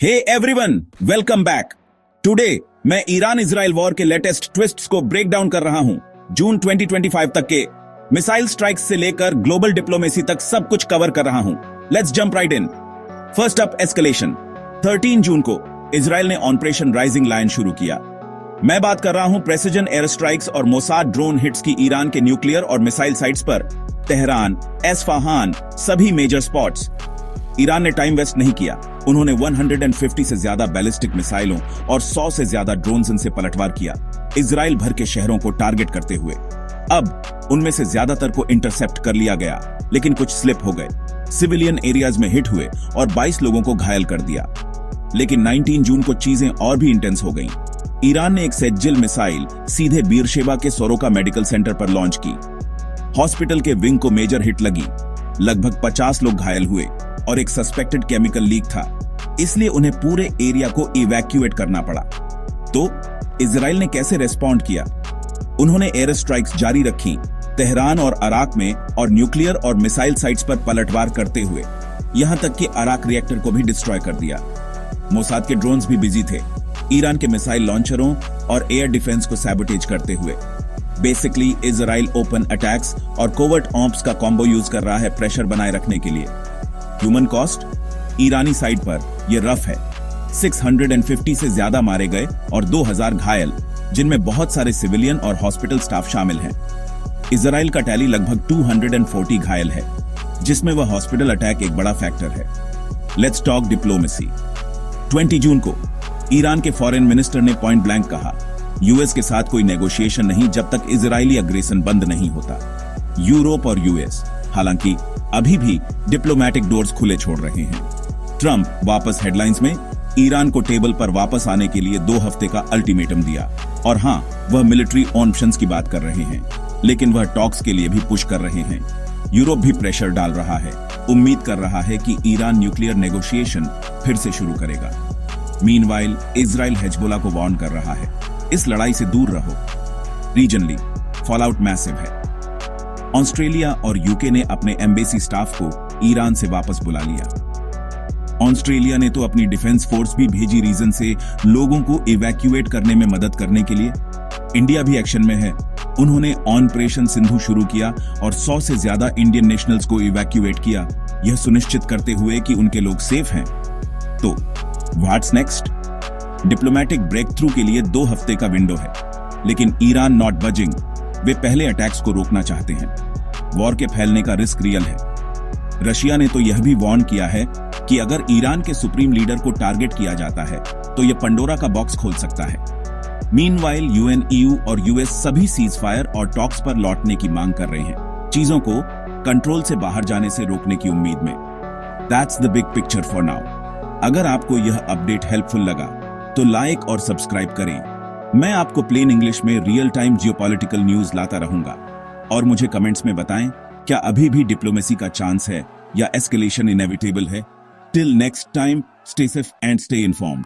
हे everyone, welcome back. Today मैं Iran Israel war के latest twists को ब्रेक डाउन कर रहा हूं। जून 2025 तक के मिसाइल स्ट्राइक्स से लेकर ग्लोबल डिप्लोमेसी तक सब कुछ कवर कर रहा हूं। Let's jump right in. First up, escalation. 13 जून को इजराइल ने ऑपरेशन राइजिंग लायन शुरू किया। मैं बात कर रहा हूं प्रेसिजन एयर स्ट्राइक्स और मोसाद ड्रोन हिट्स की ईरान के न्यूक्लियर और मिसाइल साइट्स पर। तेहरान, एस्फहान, सभी मेजर स्पॉट्स। ईरान ने टाइम वेस्ट नहीं किया। उन्होंने 150 से ज्यादा बैलिस्टिक मिसाइलों और 100 से ज्यादा ड्रोन से पलटवार किया, इजराइल भर के शहरों को टारगेट करते हुए। अब उनमें से ज्यादातर को इंटरसेप्ट कर लिया गया, लेकिन कुछ स्लिप हो गए, सिविलियन एरियाज में हिट हुए और 22 लोगों को घायल कर दिया। लेकिन 19 जून को चीजें और भी इंटेंस हो गईं। ईरान ने एक सेज्जिल मिसाइल सीधे बीरशेबा के सोरोका मेडिकल सेंटर पर लॉन्च की। हॉस्पिटल के विंग को मेजर हिट लगी, लगभग 50 लोग घायल हुए और एक सस्पेक्टेड केमिकल लीक था, इसलिए उन्हें पूरे एरिया को इवैक्यूएट करना पड़ा। तो इजराइल ने कैसे रेस्पॉन्ड किया? उन्होंने एयर स्ट्राइक्स जारी रखी तेहरान और अराक में, और न्यूक्लियर और मिसाइल साइट्स पर पलटवार करते हुए यहां तक कि अराक रिएक्टर को भी डिस्ट्रॉय कर दिया। मोसाद के ड्रोन्स भी बिजी थे, ईरान के मिसाइल लॉन्चरों और एयर डिफेंस को सैबोटेज करते हुए। बेसिकली इजराइल ओपन अटैक्स और कोवर्ट ऑप्स का कॉम्बो यूज कर रहा है प्रेशर बनाए रखने के लिए। ह्यूमन कॉस्ट ईरानी साइड पर यह रफ है। 650 से ज्यादा मारे गए और 2000 घायल, जिनमें बहुत सारे सिविलियन और हॉस्पिटल स्टाफ शामिल हैं। इजराइल का टैली लगभग 240 घायल है, जिसमें वह हॉस्पिटल अटैक एक बड़ा फैक्टर है। Let's talk diplomacy. 20 जून को ईरान के फॉरेन मिनिस्टर ने पॉइंट ब्लैंक कहा, यूएस के साथ कोई नेगोशिएशन नहीं जब तक इजरायली अग्रेशन बंद नहीं होता। यूरोप और यूएस हालांकि अभी भी डिप्लोमेटिक डोर्स खुले छोड़ रहे हैं। ट्रंप वापस हेडलाइंस में ईरान को टेबल पर वापस आने के लिए 2 हफ्ते का अल्टीमेटम दिया। और हां, वह मिलिट्री ऑप्शंस की बात कर रहे हैं, लेकिन वह टॉक्स के लिए भी पुश कर रहे हैं। यूरोप भी प्रेशर डाल रहा है, उम्मीद कर रहा है कि ईरान न्यूक्लियर नेगोशिएशन फिर से शुरू करेगा। मीनवाइल इजराइल हेजबोला को वार्न कर रहा है, इस लड़ाई से दूर रहो। रीजनली फॉलआउट मैसिव है। ऑस्ट्रेलिया और यूके ने अपने एम्बेसी स्टाफ को ईरान से वापस बुला लिया। ऑस्ट्रेलिया ने तो अपनी डिफेंस फोर्स भी भेजी रीजन से लोगों को इवैक्यूएट करने में मदद करने के लिए। इंडिया भी एक्शन में है। उन्होंने ऑपरेशन सिंधु शुरू किया और 100 से ज्यादा इंडियन नेशनल्स को इवैक्यूएट किया, यह सुनिश्चित करते हुए कि उनके लोग सेफ हैं। तो what's next? Diplomatic breakthrough के लिए 2 हफ्ते का विंडो है, लेकिन ईरान नॉट बजिंग। वे पहले अटैक्स को रोकना चाहते हैं। वॉर के फैलने का रिस्क रियल है। रशिया ने तो यह भी वार्न किया है कि अगर ईरान के सुप्रीम लीडर को टारगेट किया जाता है तो यह पंडोरा का बॉक्स खोल सकता है। मीनवाइल यूएन, ईयू और यूएस सभी सीज फायर और टॉक्स पर लौटने की मांग कर रहे हैं, चीजों को कंट्रोल से बाहर जाने से रोकने की उम्मीद में। That's the big picture for now. अगर आपको यह अपडेट हेल्पफुल लगा तो लाइक और सब्सक्राइब करें। मैं आपको प्लेन इंग्लिश में रियल टाइम जियोपॉलिटिकल न्यूज लाता रहूंगा। और मुझे कमेंट्स में बताएं, क्या अभी भी डिप्लोमेसी का चांस है या एस्केलेशन इनेविटेबल है? Till next time, stay safe and stay informed.